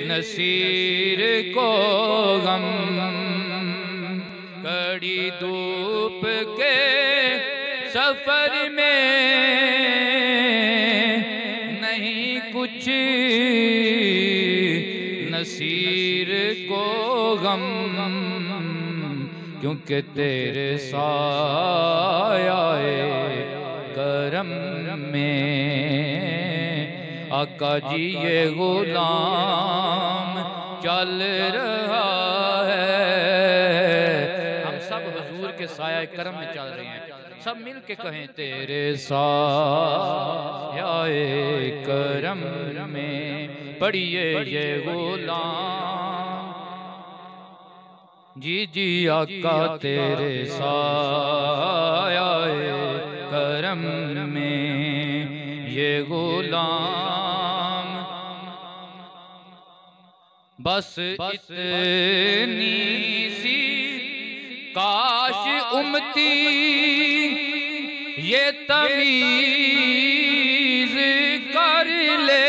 नसीर को गम, कड़ी धूप के सफर में नहीं कुछ नसीर को गम, क्योंकि तेरे साये करम में आका जी ये गुलाम चल रहा है। हम सब हुजूर के साया करम में चल रहे हैं। सब मिल के कहें तेरे साये करम में पढ़िए ये गुलाम। जी जी आका तेरे साये करम में ये गुलाम, बस इतनी सी काश उम्मती ये तमीज कर ले,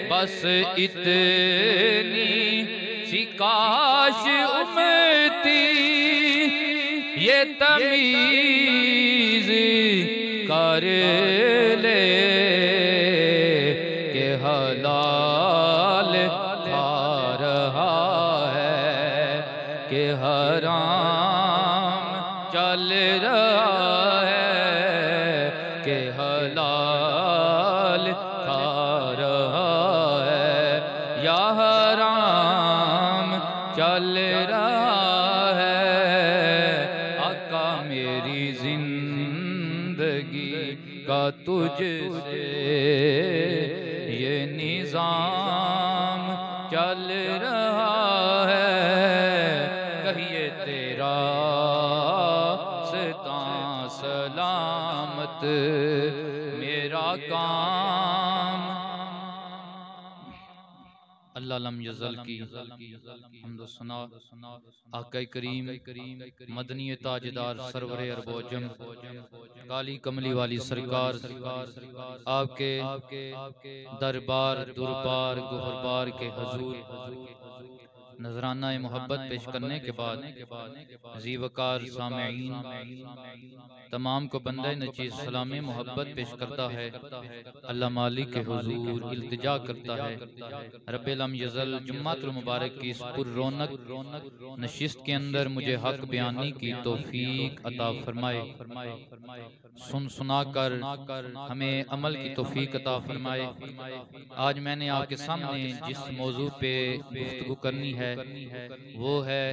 बस इतनी सी काश उम्मती ये तमीज कर ले के हलाल खा रहा है कि हराम चल रहा है, कि हलाल खा रहा है या हराम चल रहा है। आका मेरी जिंदगी का तुझसे ये निजाम चल रहा है, कहिए तेरा सता सलामत मेरा काम। अल्लाह लम यज़ल की हमदो सना आका करीम मदनी ताजदार सरवर अरबोजम काली कमली वाली सरकार आपके दरबार दुरबार गुहरबार के हजूर नजराना मोहब्बत पेश करने के बाद जीवकार सामईन तमाम को बंदे नचीज़ सलामी मोहब्बत पेश करता है। अल्लाह मालिक के हुजूर इल्तिजा करता है रब्बिल लम यज़ल जुम्मातुल मुबारक की इस पुररौनक नशिस्त के अंदर मुझे हक बयानी की तौफीक अता फरमाए, सुन सुना कर हमें अमल की तौफीक अता फरमाए। आज मैंने आपके सामने जिस मौजू पे गुफ्तगू करनी है वो है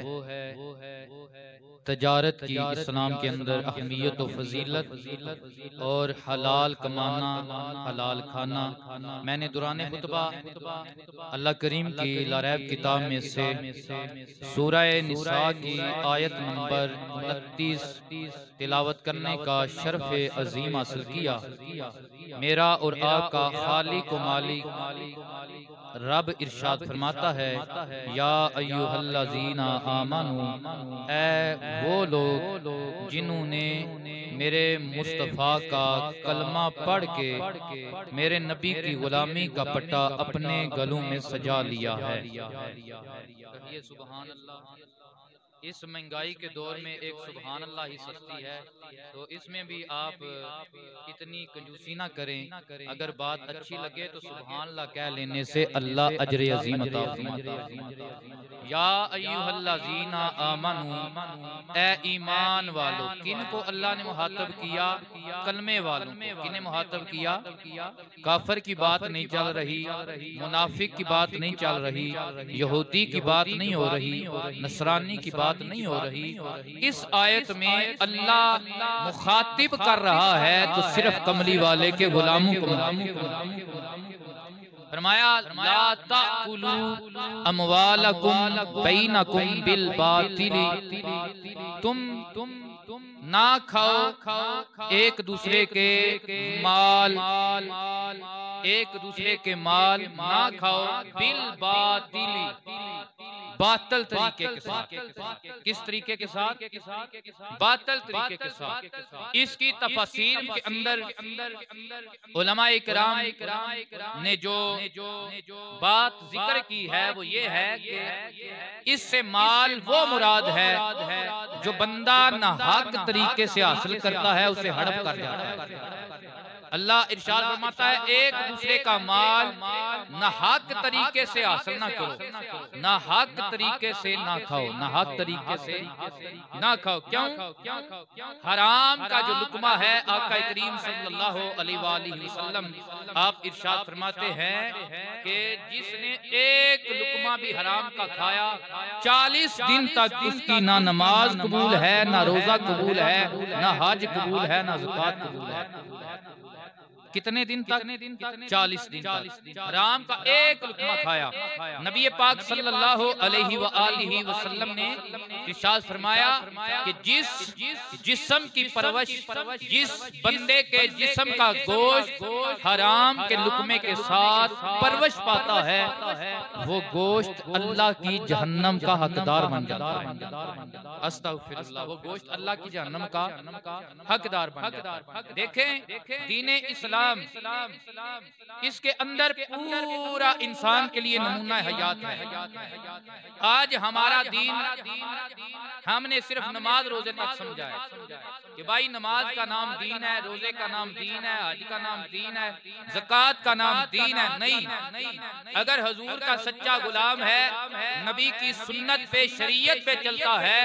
तजारत की इस्लाम के अंदर अहमियत व फजीलत और हलाल कमाना हलाल खाना। मैंने दुराने खुतबा अल्लाह करीम की लारैब किताब में से सूरह निसा की आयत नंबर 29 तिलावत करने का शर्फ अजीम हासिल किया। मेरा और आपका खालिक व मालिक रब इरशाद फरमाता है या अय्युहल्लज़ीना आमनू, ऐ वो लोग जिन्होंने मेरे मुस्तफ़ा का कलमा पढ़ के मेरे नबी की गुलामी का पट्टा अपने गलों में सजा लिया है। कहिए सुभान अल्लाह। इस महंगाई के दौर में एक सुभान अल्लाह ही सस्ती है, तो इसमें भी आप इतनी कंजूसी ना करें। अगर बात अच्छी लगे तो सुभान अल्लाह कह लेने से अल्लाह अजर अजीम अता फरमाता है। या अय्युहल्लज़ीना आमनू, ए ईमान वालों। किन को अल्लाह ने मुहातब किया? कलमे वालों को। किन्हें मुहातब किया? काफिर की बात नहीं चल रही, मुनाफिक की बात नहीं चल रही, यहूदी की बात नहीं हो रही, नसरानी की बात नहीं हो रही। इस आयत में अल्लाह मुखातिब कर रहा है तो सिर्फ कमली वाले के गुलामों को फरमाया ला ताकुलू अमवालकुम बैनकुम बिल बातिली, तुम ना खाओ एक दूसरे के माल, एक दूसरे के माल ना खाओ बिल बातिली, बातल तरीके के साथ। किस तरीके के साथ? बातल तरीके के साथ। इसकी तफसीर के अंदर उलमाए किराम ने जो बात जिक्र की है वो ये है कि इससे माल वो मुराद है जो बंदा नाहक तरीके से हासिल करता है, उसे हड़प कर जाता है। अल्लाह इरशाद फरमाता है एक दूसरे का माल नाहक तरीके से हासिल ना करो, नाहक तरीके से ना खाओ, नाहक तरीके से ना खाओ। क्यों? हराम का जो लुकमा है आका करीम सल्लल्लाहु अलैहि वसल्लम आप इरशाद फरमाते हैं कि जिसने एक लुकमा भी हराम का खाया 40 दिन तक उसकी ना नमाज कबूल है, ना रोजा कबूल है, ना हज कबूल है, ना ज़कात कबूल है। कितने दिन तक? 40 दिन तक हराम का एक लुकमा खाया। नबी पाक सल्लल्लाहु अलैहि वसल्लम ने इरशाद फरमाया कि जिस जिस्म की परवश, जिस बंदे के जिस्म का गोश्त हराम के लुकमे के साथ परवश पाता है वो गोश्त अल्लाह की जहन्नम का हकदार बन जाता है। अस्तगफिरुल्लाह, वो गोश्त अल्लाह की जहन्नम का हकदार बन जाता है। देखें दीने इस्लाम इसके अंदर पूरा इंसान के लिए नमूना हयात है। आज हमारा दीन हमने सिर्फ नमाज रोजे तक समझा है कि भाई नमाज का नाम दीन है, रोजे का नाम दीन है, हज का नाम दीन है, ज़कात का नाम दीन है। नहीं, अगर हुजूर का सच्चा गुलाम है, नबी की सुन्नत पे शरीयत पे चलता है,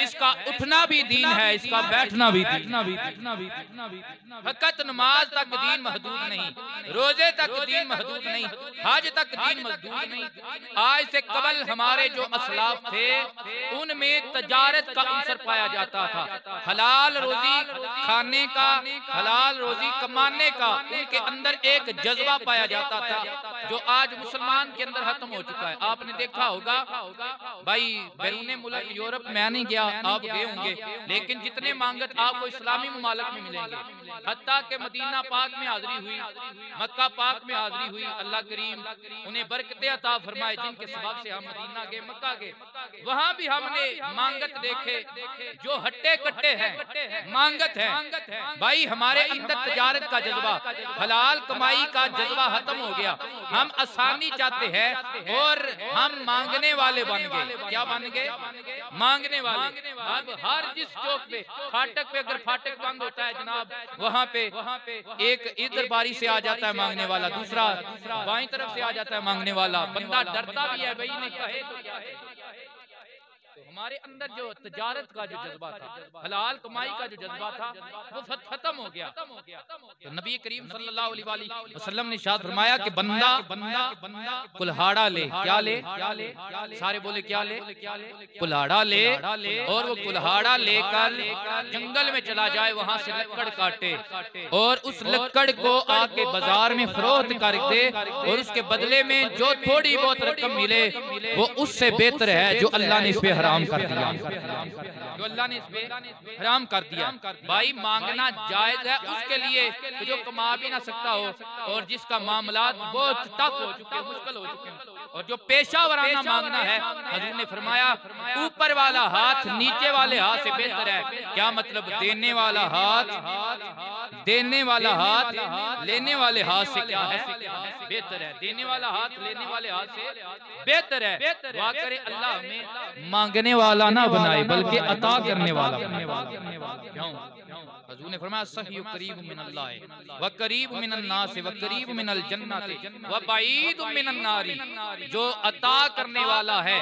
इसका उठना भी दीन है, इसका बैठना भी दीन। फकत नमाज तक दीन महदूद नहीं, रोजे तक दीन महदूद नहीं, हज तक दीन महदूद नहीं। आज से कबल हमारे जो असलाफ थे उनमें तजारत का अंसर पाया जाता था, हलाल रोजी खाने का, हलाल रोजी कमाने का उनके अंदर एक जज्बा पाया जाता था जो आज मुसलमान के अंदर खत्म हो चुका है। आपने देखा होगा भाई बैरूने मुल्क यूरोप में नहीं गया, आप गए होंगे, लेकिन जितने मांगत आपको इस्लामी मुमालिक में मिलेंगे। हत्ता के मदीना पाक में हाजिरी हुई, मक्का पाक में हाजिरी हुई, अल्लाह करीम उन्हें बरकतें अता फरमाए जिनके सबब से हम मदीना गए, मक्का गए। वहां भी हमने मांगत देखे जो हट्टे कट्टे हैं, मांगत है। भाई हमारे अंदर तजारत का जज्बा, हलाल कमाई का जज्बा खत्म हो गया। हम आसानी चाहते हैं और हम मांगने वाले बन गए। क्या बन गए? मांगने वाले। अब हर जिस चौक पे, फाटक पे अगर फाटक बंद होता है जनाब, वहाँ पे एक इधर बारी से आ जाता है मांगने वाला, दूसरा बाईं तरफ से आ जाता है मांगने वाला। बंदा डरता भी है, भाई ने कहे तो क्या है। हमारे अंदर जो तजारत का जो जज्बा था, हलाल कमाई का जो जज्बा था, वो खत्म हो गया। तो नबी करीम सल्लल्लाहु अलैहि वसल्लम ने इरशाद फरमाया कि बंदा कुल्हाड़ा ले। क्या ले? सारे बोले क्या ले? कुल्हाड़ा ले। और वो कुल्हाड़ा लेकर जंगल में चला जाए, वहां से लकड़ काटे और उस लकड़ को आके बाजार में फरोख्त कर दे और उसके बदले में जो थोड़ी बहुत रकम मिले वो उससे बेहतर है जो अल्लाह ने इस पे हराम कर दिया, जो अल्लाह ने इस पे हराम कर दिया। भाई मांगना जायज है उसके लिए जो कमा भी ना सकता हो और जिसका मामलात बहुत टफ हो चुके हैं, मुश्किल हो चुके हैं। और जो पेशा वराना मांगना है, हजूर ने फरमाया ऊपर वाला हाथ नीचे वाले हाथ से बेहतर है। क्या मतलब? देने वाला हाथ लेने वाले हाथ से क्या है? बेहतर है। देने वाला हाथ लेने वाले हाथ से बेहतर है। दुआ करे अल्लाह हमें मांगने वाला ना बनाए बल्कि अता करने वाला बनाए। क्यों? हजूर ने फरमाया सही करीब मिनल्लाह व करीब मिनन्नास व करीब मिनल जन्नति व बईद मिनन नारी। जो अता करने वाला है,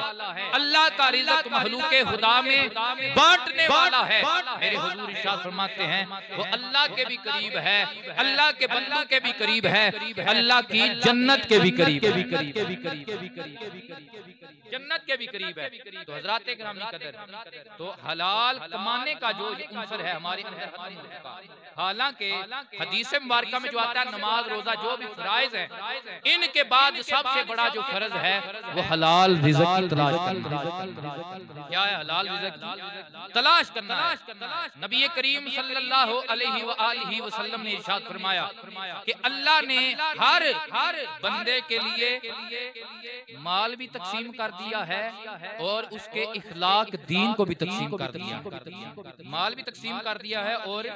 अल्लाह का रिज़्क़ महलूके खुदा में बांटने वाला है, मेरे हुजूर इरशाद फरमाते हैं वो अल्लाह के भी करीब है, अल्लाह के बंदों के भी करीब है, अल्लाह की जन्नत के भी करीब है, जन्नत के भी करीब है। तो हज़रात किराम कदर, तो हलाल कमाने का जो अंसर है हमारे अंदर, हालांकि हदीस मुबारका में जो आता है नमाज रोजा जो भी फराइज हैं, इनके बाद सबसे बड़ा जो फर्ज है वो हलाल रिज़्क़ की तलाश करना। क्या है? हलाल रिज़्क़ तलाश करना है। नबी करीम सल्लल्लाहु अलैहि वसल्लम ने इरशाद फरमाया कि अल्लाह ने हर बंदे के लिए माल भी तकसीम कर दिया है और उसके इखलाक दीन को भी तकसीम कर दिया। माल भी तकसीम कर दिया है और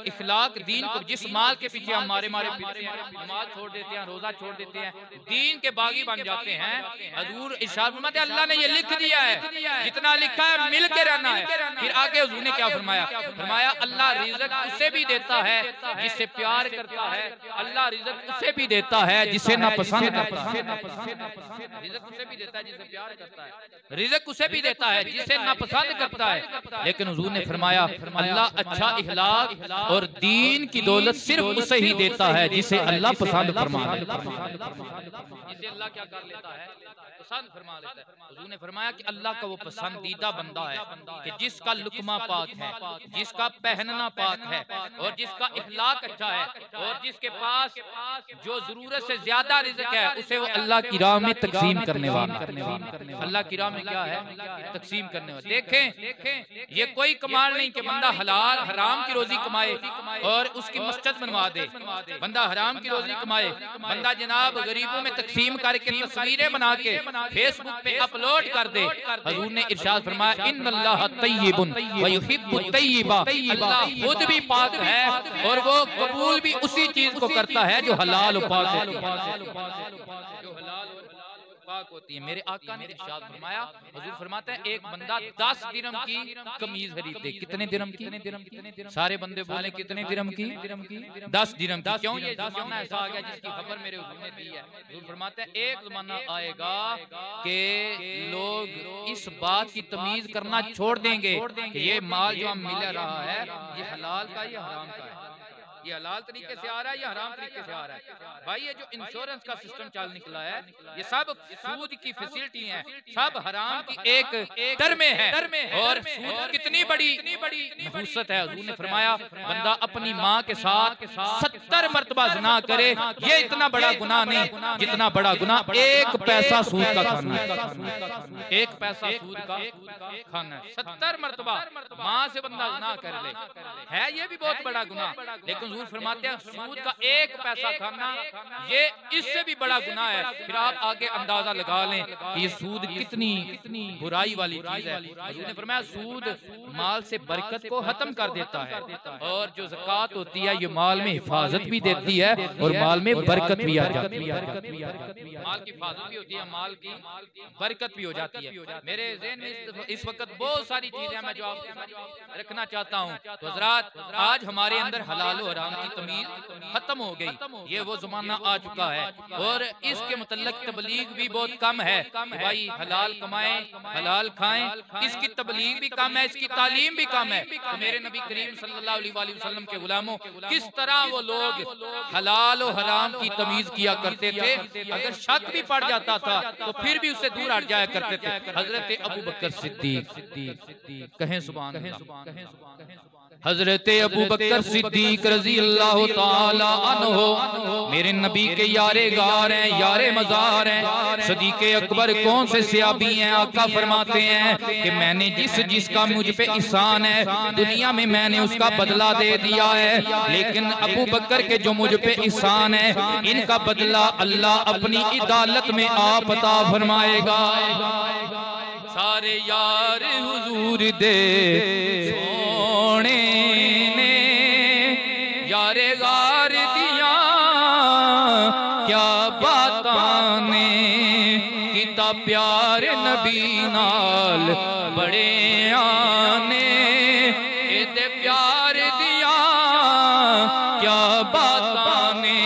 इखलाक दीन को, जिस माल के पीछे हम मारे फिरते हैं, नमाज छोड़ देते हैं, रोजा छोड़ देते हैं, दीन के बागी बन जाते हैं। हजूर इरशाद फरमाते हैं अल्लाह ने ये लिख दिया है, जितना लिखा है मिल के रहना है। फिर आगे हुजूर ने क्या फरमाया? फरमाया अल्लाह रिज़्क़ उसे भी देता है जिससे प्यार करता है, अल्लाह रिज़्क़ उसे भी देता है जिसे नापसंद करता है। रिज़्क़ उसे भी देता है जिसे प्यार करता है, रिज़्क़ उसे भी देता है जिसे नापसंद करता है। लेकिन हुजूर ने फरमाया अल्लाह अच्छा इखलाक और दीन की दौलत सिर्फ उसे ही देता है जिसे अल्लाह पसंद फरमा लेता है, जिसे अल्लाह क्या कर लेता है? पसंद फरमा लेता है। हुजूर ने फरमाया कि अल्लाह का वो पसंदीदा बंदा है कि जिसका लुकमा पाक है, जिसका पहनना पाक है और जिसका इखलाक अच्छा है और जिसके पास जो जरूरत से ज्यादा रिज़्क़ है उसे वो अल्लाह की राह में तकसीम करने वाला। अल्लाह की राह में क्या है? तकसीम करने वाला। देखें ये कोई कमाल नहीं कि बंदा हलाल हराम की रोजी कमाए और उसकी मस्जिद बनवा दे, बंदा हराम की रोजी कमाए, बंदा जनाब गरीबों में तकसीम करके तस्वीरें बना के फेसबुक पे अपलोड कर दे। हुजूर ने इरशाद फरमाया इन्नल्लाह तय्यिबुन व युहिब्बुत तय्यिबा, अल्लाह खुद भी पाक है और वो कबूल भी उसी चीज को करता है जो हलाल और पाक है, जो हलाल और पाक होती है। मेरे आका ने इरशाद फरमाया, हुजूर फरमाते हैं एक बंदा 10 दिरहम की कमीज खरीदे। कितने दिरहम की? सारे बंदे बोले कितने दिरहम की? 10 दिरहम की। क्यों? ये जमाना ऐसा आ गया जिसकी खबर मेरे हुजूर ने दी है। हुजूर फरमाते हैं एक जमाना आएगा कि लोग इस बात की तमीज करना छोड़ देंगे कि ये माल जो हम मिल रहा है ये हलाल का या हराम का है, ये हलाल तरीके से आ रहा है या हराम तरीके से आ रहा है। भाई ये जो इंश्योरेंस का सिस्टम चल निकला है ये सब सूद की फैसिलिटी है, सब हराम की एक दर में है। और सूद कितनी बड़ी नहुसत है। हुजूर ने फरमाया बंदा अपनी माँ के साथ 70 मरतबा ज़िना करे ये इतना बड़ा गुनाह नहीं जितना बड़ा गुनाह एक पैसा सूद का खाना है। एक पैसा सूद का खाना है 70 मरतबा माँ से बंदा ज़िना कर ले, है ये भी बहुत बड़ा गुनाह। लेकिन हुजूर फरमाते हैं सूद का एक पैसा खाना ये इससे भी बड़ा गुनाह है। फिर आप आगे अंदाजा लगा लें कि ये सूद कितनी बुराई वाली चीज है। हुजूर ने फरमाया सूद माल से बरकत को खत्म कर देता है और जो ज़कात होती है ये माल में हिफाजत भी देती है और माल में बरकत भी आ जाती है। माल की हिफाजत भी होती है, माल की बरकत भी हो जाती है। मेरे ज़हन में इस वक्त बहुत सारी चीजें मैं जो आपको रखना चाहता हूँ। तो हज़रात आज हमारे अंदर हलाल और हराम की तमीज खत्म हो गई, ये वो जमाना आ चुका है और इसके मुतल्लिक तबलीग भी बहुत कम है। भाई हलाल कमाएं हलाल खाएं, इसकी तबलीग भी कम है, इसकी तालीम भी कम है। तो मेरे नबी करीम सल्लल्लाहु अलैहि वसल्लम के गुलामों किस तरह वो लोग हलाल और हराम की तमीज किया करते थे, अगर शक भी पड़ जाता था तो फिर भी उससे दूर हट जाया करते थे। हजरत अबू बकर सिद्दीक कहें सुभान अल्लाह, हजरत अबू बकर सिद्दीक रजी अल्लाह ताला अन्हो मेरे नबी के यारे गार हैं, यारे मजार हैं, सदीके अकबर कौन से सहाबी हैं। आका फरमाते हैं कि मैंने जिसका मुझ पे एहसान है दुनिया में मैंने उसका बदला दे दिया है, लेकिन अबू बकर के जो मुझ पे एहसान है इनका बदला अल्लाह अपनी अदालत में आप अता फरमाएगा। सारे यार हुजूर दे सोने ने यारे गार दिया क्या बातां ने किता प्यार नबी नाल बड़े आने इते प्यार दिया क्या बातां ने।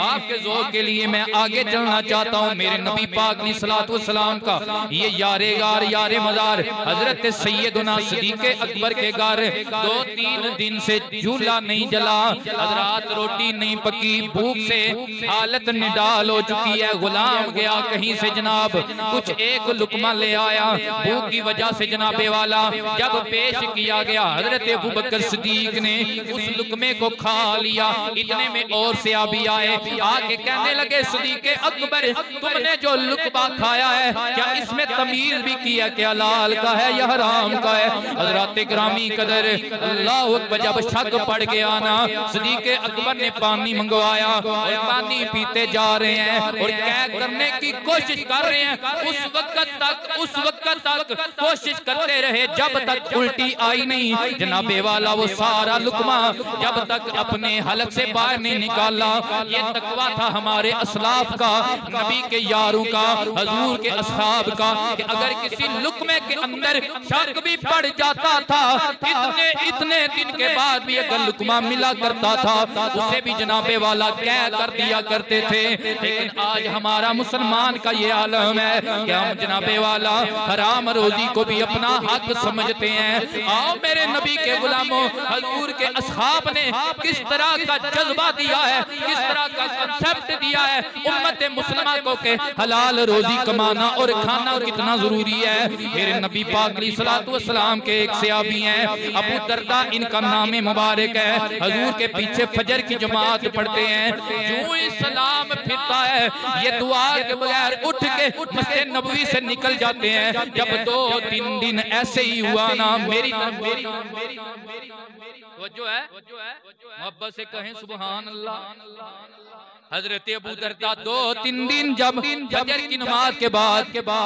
आपके ज़ौक़ के लिए मैं आगे चलना चाहता हूँ। मेरे नबी पाक ने सलातो सलाम का ये यारे गार यारे मज़ार हजरत सैयदना सिद्दीक़ अकबर के घर 2-3 दिन से चूल्हा नहीं जला, हजरात रोटी नहीं पकी, भूख से हालत निडाल हो चुकी है। गुलाम गया कहीं से जनाब कुछ एक लुकमा ले आया, भूख की वजह से जनाबे वाला जब पेश किया गया हजरत अबू बकर सिद्दीक ने उस लुकमे को खा लिया। इतने में और सहाबी आए आके कहने कहने लगे सिद्दीक़ अकबर तुमने जो लुकमा खाया है क्या इसमें तमीज भी किया कि हलाल का है या हराम का है? हज़रात गिरामी कदर अल्लाह अकबर जब शक पड़ गया ना सिद्दीक़ अकबर ने पानी मंगवाया और पानी पीते जा रहे हैं और क्या करने की कोशिश कर रहे हैं। उस वक्त तक कोशिश करते रहे जब तक उल्टी आई नहीं। जनाबे वाला वो सारा लुकमा जब तक अपने हलक से बाहर नहीं निकाला। ये तकवा था हमारे असलाफ का, नबी के यारों का, हजूर के असहाब का कि अगर किसी लुकमे के अंदर शक भी पड़ जाता था इतने दिन के बाद भी अगर लुकमा मिला करता था उसे भी जनाबे वाला क्या कर दिया करते थे। लेकिन आज हमारा मुसलमान का ये आलम है कि हम जनाबे वाला हराम रोजी को भी अपना हक समझते हैं। आओ मेरे नबी के गुलामों, हजूर के असहाब ने किस तरह का जज्बा दिया है, किस तरह का कंसेप्ट दिया है उम्मत मुसलमान को के हलाल रोजी कमाना और खाना कितना जरूरी है। मेरे नबी पाक अलैहिस्सलातु वस्सलाम के एक सहाबी हैं अबू दरदा, इनका नाम मुबारक है। हजूर के पीछे फजर की जमात पढ़ते हैं। यूं ही सलाम फिरता है ये दुआ के बगैर उठ के मस्जिद नबवी से निकल जाते हैं। जब 2-3 दिन ऐसे ही हुआ ना मेरी जो है मोहब्बत से कहें सुभान अल्लाह। हजरत अबू दरदा 2-3 दिन जब फजर की नमाज के बाद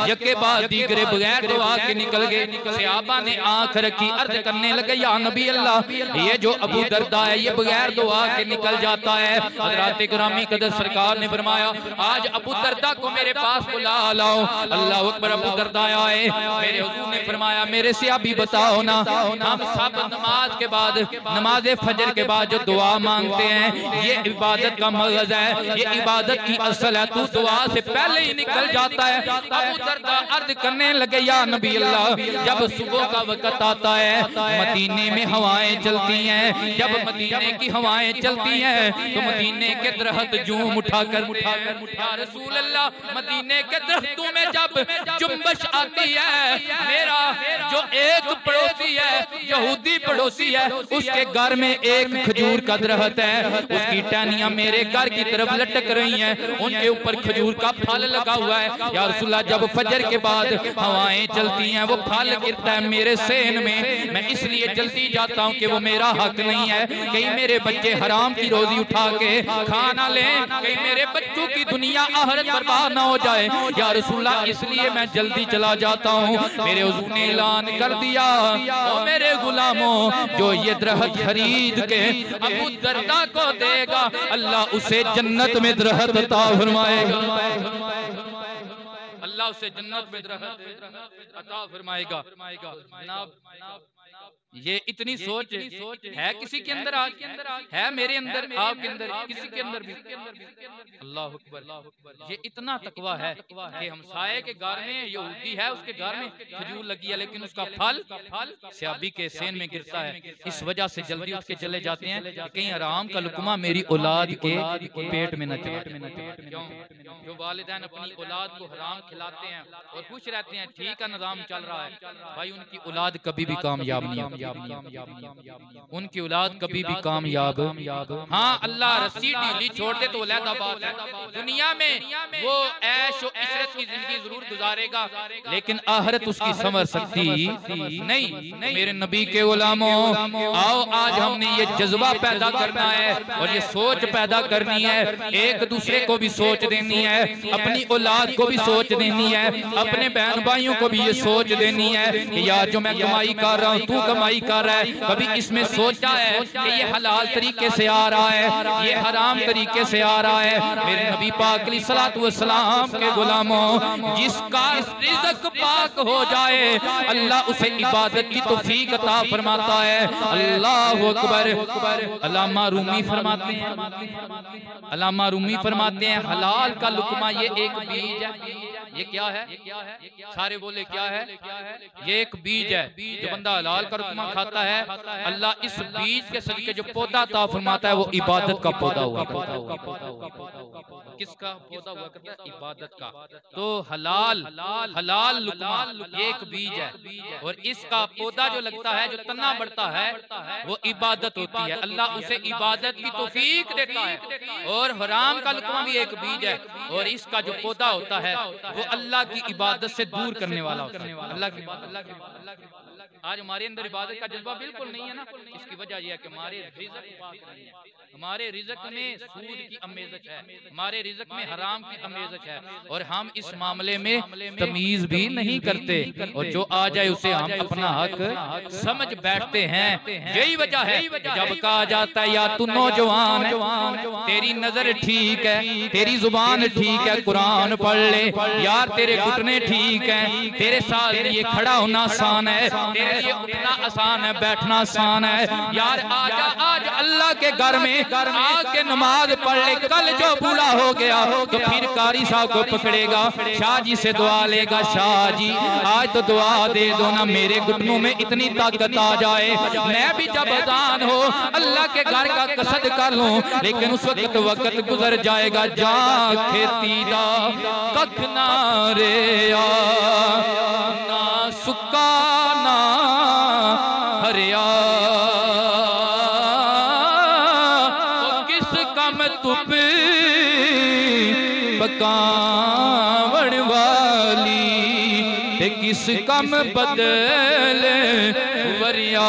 यके बाद दीगरे बगैर दुआ के निकल गए। सहाबा ने आंख रखी, अर्ज करने लगे या नबी अल्लाह ये जो अबू दरदा है ये बगैर दुआ के निकल जाता है। हजरत गिरामी कदर सरकार ने फरमाया आज अबू दरदा को मेरे पास बुला लाओ। अल्लाह अकबर। अबू दरदा आए, मेरे हुजूर ने फरमाया मेरे सहाबी बताओ ना, हम सब नमाज के बाद नमाज फजर के बाद जो दुआ मांगते हैं ये इबादत का मगज है, ये इबादत की असल है, तू दुआ से पहले ही निकल जाता है। अबू दरदा अर्ज करने लगे या नबी अल्लाह जब सुबह का वक्त आता है मदीने में हवाएं चलती हैं, जब मदीने की हवाएं चलती हैं तो मदीने के दरख्त जूम उठाकर या रसूल अल्लाह मदीने के दरख्तों में जब जुम्बश आती है, मेरा जो एक पड़ोसी है यहूदी पड़ोसी है उसके घर में एक खजूर का दरख्त है, उसकी टहनियां मेरे घर की तरफ लटक रही हैं, उनके ऊपर खजूर का फल लगा हुआ है। या रसूलल्लाह जब फजर के बाद हवाएं चलती हैं वो फल गिरता है मेरे सेन में, मैं इसलिए जल्दी जाता हूँ कि वो मेरा हक नहीं है, कहीं मेरे बच्चे हराम की रोजी उठा के खाना लें, कहीं मेरे बच्चों की दुनिया आखिरत बर्बाद ना हो जाए। या रसूलल्लाह इसलिए मैं जल्दी चला जाता हूँ। मेरे हुजूर ने ऐलान कर दिया ओ मेरे गुलामों जो ये दरख्त खरीद के अबू दरदा को देगा अल्लाह उसे जन्नत में दरख्त अता फरमाएगा, अल्लाह उसे जन्नत में दरख्त अता फरमाएगा। ये इतनी सोच है किसी के अंदर, आज है मेरे अंदर, आपके अंदर, किसी के अंदर भी। अल्लाह अकबर। ये इतना तकवा है कि हमसाये के घर में यहूदी है उसके घर में खजूर लगी है लेकिन उसका फल सहाबी के सेन में गिरता है। इस वजह से जल्दी उठ के चले जाते हैं कहीं हराम का लुकमा मेरी औलाद के पेट में न चले। क्यों? जो वालिदैन अपनी औलाद को हराम खिलाते हैं और खुश रहते हैं ठीक है निजाम चल रहा है, भाई उनकी औलाद कभी भी कामयाब नहीं होगी, उनकी औलाद कभी भी कामयाब। हाँ अल्लाह रस्सी ढीली छोड़ दे तो अलग बात है, दुनिया में वो ऐश और इशरत की जिंदगी जरूर गुजारेगा लेकिन आखिरत उसकी संवर सकती नहीं। मेरे नबी के गुलामों आओ आज हमने ये जज्बा पैदा करना है और ये सोच पैदा करनी है, एक दूसरे को भी सोच देनी है, अपनी औलाद को भी सोच देनी है, अपने बहन भाइयों को भी ये सोच देनी है कि यार जो मैं कमाई कर रहा हूँ तू कमाई कर रहा है, कभी इसमें सोचा है कि ये हलाल तरीके से आ रहा है ये हराम तरीके से आ रहा है। मेरे नबी पाक अलैहिस्सलातु वस्सलाम के गुलामों जिसका रिज़्क पाक हो जाए अल्लाह उसे इबादत की तौफीक अता फरमाता है। अल्लाह अकबर। अल्लामा रूमी फरमाते हैं, अल्लामा रूमी फरमाते हैं हलाल का लुकमा ये एक बीज है। ये क्या है? सारे बोले क्या है? ये एक बीज है। जो बंदा हलाल का रुकमा खाता है, अल्लाह इस बीज के सदके जो पौधा अता फरमाता है वो इबादत का पौधा हुआ करता है। किसका पौधा हुआ करता है? इबादत का। तो हलाल हलाल लुकमा एक बीज है और इसका पौधा जो लगता है, जो तना बढ़ता है, वो इबादत होती है। अल्लाह उसे इबादत की तौफीक देता है। और हराम का लुकमा भी एक बीज है और इसका जो पौधा होता है वो अल्लाह की इबादत से दूर करने वाला होता है। अल्लाह की आज हमारे अंदर इबादत का जज्बा बिल्कुल नहीं है ना। इसकी वजह यह है कि हमारे रिज़्क़ पाक नहीं है, हमारे रिज़्क़ में सूद की अमेज़त है, हमारे रिज़्क़ में हराम की अमेज़त है और हम इस मामले में तमीज भी नहीं करते और जो आ जाए उसे हम अपना हक समझ बैठते हैं। यही वजह है जब कहा जाता है या तू नौजवान है, तेरी नजर ठीक है, तेरी जुबान ठीक है, कुरान पढ़ ले यार, तेरे घुटने ठीक है, तेरे साथ ये खड़ा होना आसान है, तेरे लिए उठना आसान है, बैठना आसान है यार, आजा आज अल्लाह के घर में आके नमाज पढ़ ले। कल जो भूला हो गया तो फिर कारी साहब को पकड़ेगा, शाह जी से दुआ लेगा, शाह जी आज तो दुआ दे दो ना, मेरे घुटनों में इतनी ताकत आ जाए मैं भी जब अजान हो अल्लाह के घर का कसद कर लूं। लेकिन उस वक्त गुजर जाएगा, जा खेती दा कख ना रे ना सुक्का ना हरिया, किस कम तुप पकावण वाली ते किस कम बदल वरिया।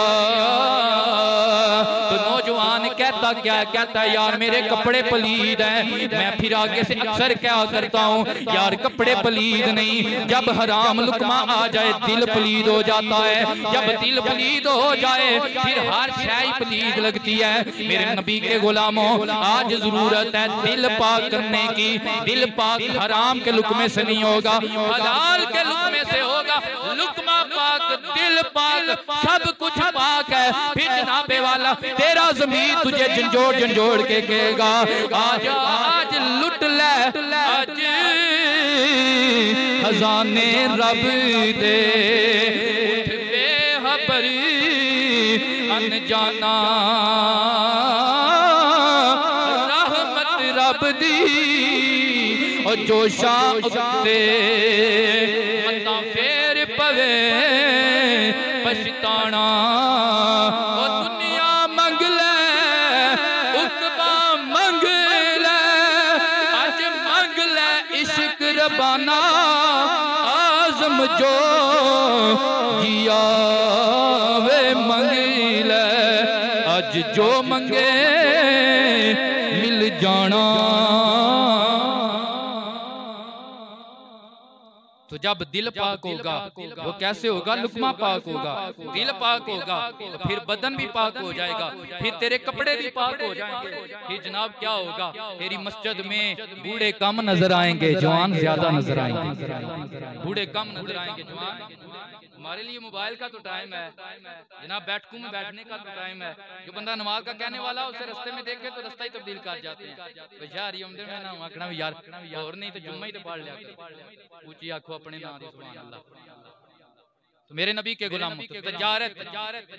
तो नौजवान कहता क्या कहता है, यार मेरे कपड़े पलीद हैं। मैं फिर आगे से अक्सर क्या करता हूँ, यार कपड़े पलीद नहीं, जब हराम लुकमा आ जाए दिल पलीद हो जाता है, जब दिल पलीद हो जाए फिर हर शय पलीद लगती है। मेरे नबी के गुलामों, आज जरूरत है दिल पाक करने की। दिल पाक हराम के लुकमे से नहीं होगा, हलाल के लुकमे से होगा। लुकमा पाक, दिल पाक, सब कुछ पाक है। फिर जनाबे वाला तेरा ज़मीर तुझे झंझोड़ झंझोड़ के कहेगा, आज आज लुट ले आज खजाने रब दे, उठ बेखबर अनजाना रहमत रब दी और जोशा उते मता फेर पवे पछताना। और दुनिया मंग ले उकबा मंग ले, आज मंग ले इश्क रबाना, आज़म जो जिया वे मंग ले, आज जो मंगे मिल जाना। तो जब दिल पाक होगा वो कैसे होगा? लुकमा पाक होगा, दिल पाक होगा तो फिर बदन भी पाक हो जाएगा, फिर तेरे कपड़े भी पाक हो जाएंगे। फिर जनाब क्या होगा, तेरी मस्जिद में बूढ़े कम नजर आएंगे, जवान ज्यादा नजर आएंगे। बूढ़े कम नजर आएंगे, जवान। हमारे लिए मोबाइल का तो टाइम है जनाब, बैठकों में बैठने का तो टाइम है। जो बंदा नमाज का कहने वाला उसे रास्ते में देखे तो रास्ता ही तब्दील कर जाते हैं। तो यार ये उम्र में ना आखना भी यार और नहीं तो जुम्मा ही तो पढ़ लिया कर, ऊंची आंखों अपने नाम दी सुभान अल्लाह। तो मेरे नबी के गुलाम तजारत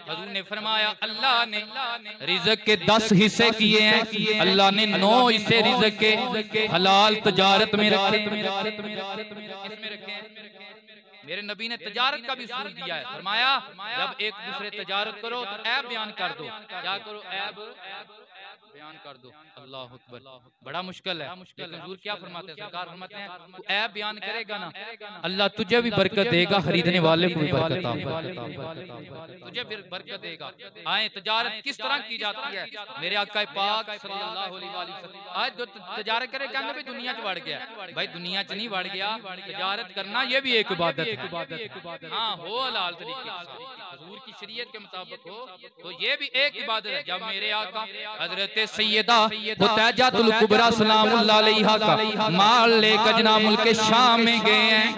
हजूर ने फरमाया, अल्लाह ने रिज़्क़ के 10 हिस्से किए हैं, अल्लाह ने 9 हिस्से रिज़्क़ के हलाल तजारत में रखे। किसमें रखे हैं? मेरे नबी ने तजारत का भी सूल दिया है। फरमाया जब एक दूसरे तजारत करो तो ऐब बयान कर दो। क्या करो? ऐब बयान कर दो। अल्लाह अकबर, बड़ा मुश्किल है। लेकिन हुजूर क्या फरमाते हैं? सरकार फरमाते हैं तू ऐब बयान करेगा ना, अल्लाह तुझे भी बरकत देगा, खरीदने वाले को भी बरकत तुझे भी बरकत देगा। आए तजारत किस तरह की जाती है? मेरे आका पाक सल्लल्लाहु अलैहि वसल्लम आज जो तजारत करे कहने भी दुनिया च बढ़ गया। भाई दुनिया च नहीं बढ़ गया, तजारत करना ये भी एक इबादत है। हाँ हो हलाल तरीके से, हुजूर की शरीयत के मुताबिक हो तो ये भी एक इबादत है। जब मेरे आका हजरत सैयदा हुतैजातुल कुबरा सलामुल्लाह अलैहा का माल लेकर जनाब मुल्क शाम में गए हैं।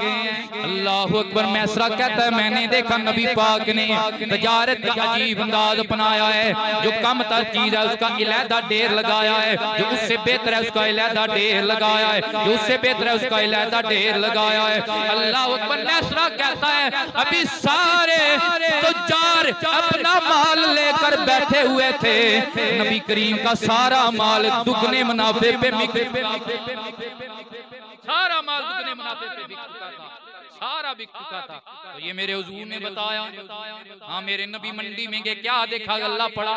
अल्लाह अकबर। मैसरा कहता है मैंने देखा नबी पाक ने तजारत का अजीब अंदाज अपनाया है। जो कम तर चीज है उसका इलादा ढेर लगाया है, जो उससे बेहतर है उसका इलादा ढेर लगाया है, जो उससे बेहतर है उसका इलादा ढेर लगाया है। अल्लाह अकबर। मैसरा कहता है अभी सारे तुजार अपना माल लेकर बैठे हुए थे, नबी करीम का सारा माल दुगने मुनाफे पे सारा माल दुगने मुनाफे पे बिक चुका था, सारा बिक चुका था। तो ये मेरे हुजूर ने बताया। हाँ मेरे नबी मंडी में गए, क्या देखा? गल्ला पड़ा।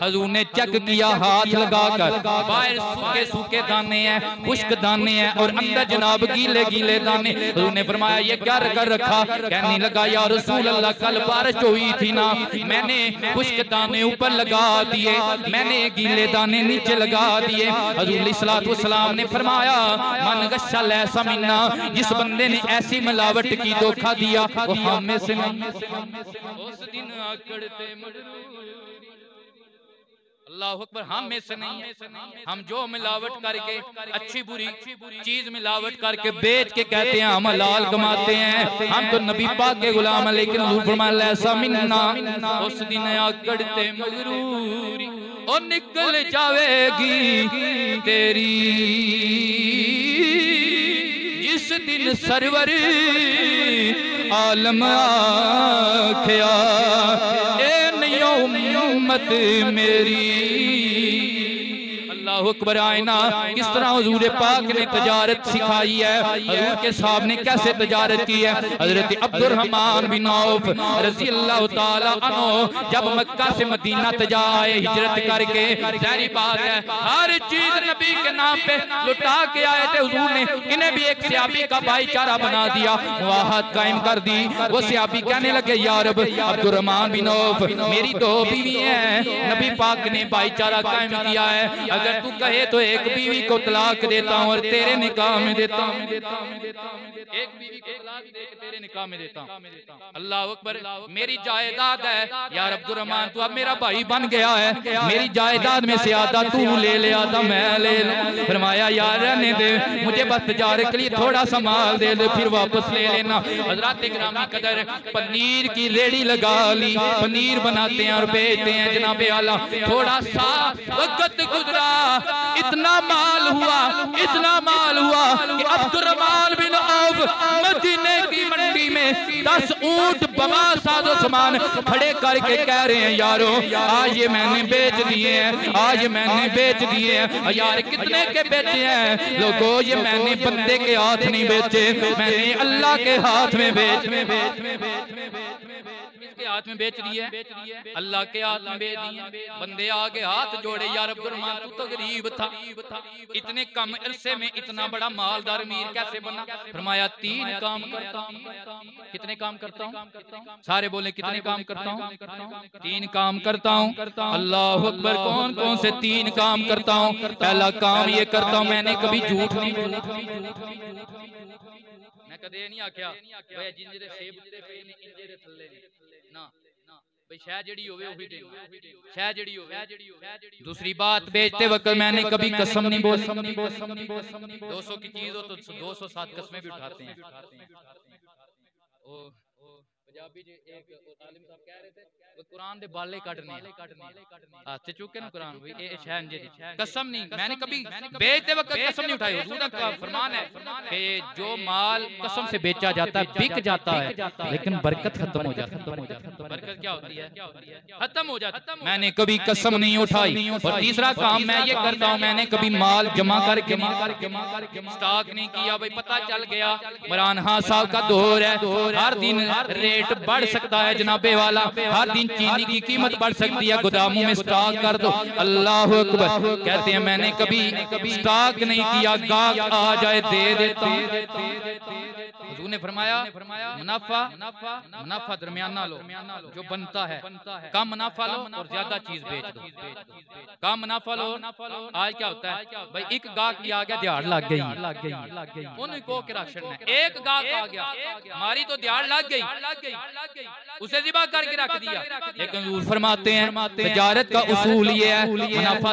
हुजूर ने चेक किया हाथ लगाकर, बाहर सूखे सूखे दाने हैं, खुश्क दाने हैं और अंदर जनाब गीले गीले दाने। हुजूर ने फरमाया ये क्या कर रखा? कहने लगा या रसूल अल्लाह कल बारिश हुई थी ना, मैंने खुश्क दाने ऊपर लगा दिए, मैंने गीले दाने नीचे लगा दिए। हुजूर सल्लल्लाहु अलैहि वसल्लम ने फरमाया मन गश्शा लैसा मिन्ना, जिस बंदे ने ऐसी मिलावट की धोखा दिया वो हम में से नहीं। उस दिन आकड़ते अल्लाह अकबर हम में से नहीं है। हम जो मिलावट करके अच्छी बुरी चीज मिलावट करके बेच के कहते हैं हम हलाल कमाते हैं, हम तो नबी पाक के गुलाम है। लेकिन हुजूर फरमाया ऐसा मिन्ना, उस दिन आकड़ते मगरूरी और निकल जावेगी तेरी, जिस दिन सरवर आलम आखिया ए नयो उम्मत मेरी। अल्लाह अकबर। आईना किस तरह हुजूर पाक ने तजारत सिखाई है, हुजूर के साहब ने कैसे तजारत की है। हजरत अब्दुर्रहमान बिन औफ रज़ी अल्लाह ताला अन्हु जब मक्का से मदीना तजाए हिजरत करके, जारी बात है हर चीज नबी के नाम पे लुटा के आए थे। हुजूर ने इन्हें भी एक सहाबी का भाईचारा बना दिया, मुआहद कायम कर दी। वो सहाबी कहने लगे या रब अब्दुर्रहमान बिन औफ मेरी दो बीवी हैं, नबी पाक ने भाईचारा कायम किया है, अगर तू कहे तो एक बीवी को तलाक देता हूँ और तेरे निकाह में देता हूँ, एक बीवी को तलाक दे के तेरे निकाह में देता हूँ। अल्लाह अकबर। मेरी जायदाद है यार अब्दुर्रहमान, तू अब मेरा भाई बन गया है, मेरी जायदाद में से आधा तू ले आधा मैं ले लूं। फरमाया यार रहने दे, मुझे बस तजारत के लिए थोड़ा सा माल दे दे फिर वापस ले लेना। हजरत गिरामी कदर पनीर की रेडी लगा ली, पनीर बनाते हैं और बेचते हैं जनाबे आला। थोड़ा सा वक्त गुजरा, इतना माल हुआ कि अब्दुर्रहमान बिन औफ मदीने की मंडी में 10 ऊंट बमा साजो सामान खड़े करके कह रहे हैं यारो आज ये मैंने बेच दिए हैं, आज मैंने बेच दिए हैं। यार कितने के बेचे हैं लोगों? ये मैंने बंदे के हाथ नहीं बेचे, मैंने अल्लाह के हाथ में किसके हाथ में बेच दिए? अल्लाह के हाथ में बेच दिए। बंदे आगे हाथ जोड़े यार अब्दुर्रहमान तू तो गरीब था, इतने कम अरसे में इतना बड़ा मालदार अमीर कैसे बना? फरमाया 3 काम करता हूँ। कितने काम करता हूँ? सारे बोले कितने काम करता हूँ? 3 काम करता हूँ। अल्लाह अकबर। कौन कौन से 3 काम करता हूँ? पहला काम ये करता हूँ मैंने कभी झूठ नहीं बोला, मैं कदे नहीं आख्या जिंदे सेब उत्ते पे ने इंजे दे थल्ले ना भाई शायद जड़ी होवे ओही दे, शायद जड़ी होवे। दूसरी बात बेचते वक्त मैंने कभी कसम नहीं बोली। 200 की चीज हो तो 207 कस्में भी उठाते हैं। ओ पंजाबी जी एक आलिम साहब कह रहे थे वो कुरान दे बाले काटने हाथ चुके ना कुरान भाई ये शहन जी कसम नहीं, मैंने कभी बेचते वक्त कसम नहीं उठाई। हुजूर का फरमान है कि जो माल कसम से बेचा जाता है बिक जाता है लेकिन बरकत खत्म हो जाती है। बरकत क्या होती है? खत्म हो जाती है। मैंने कभी कसम नहीं उठाई। और तीसरा काम मैं ये करता हूँ मैंने कभी माल जमा करके स्टॉक नहीं किया। भाई पता चल गया इमरान खान साहब का दौर है, हर दिन रेट बढ़ सकता है जनाबे वाला, हर दिन चीनी की कीमत बढ़ सकती है, गोदामों में स्टॉक कर दो। अल्लाह अकबर। कहते हैं मैंने कभी स्टॉक नहीं किया, गाहक आ जाए दे देता हूं। हुजूर ने फरमाया मुनाफा दरमियाना लो जो बनता है, कम मुनाफा लो और ज्यादा चीज बेच दो। कम मुनाफा लो। आज क्या होता है भाई एक गाहक की आ गया दिहाड़ लग गई, उनको क्या राशन है, एक गाहक आ गया हमारी तो दिहाड़ लग गई उसे ज़िबा करके रख दिया। लेकिन हुजूर फरमाते हैं तिजारत का उसूल ये है मुनाफा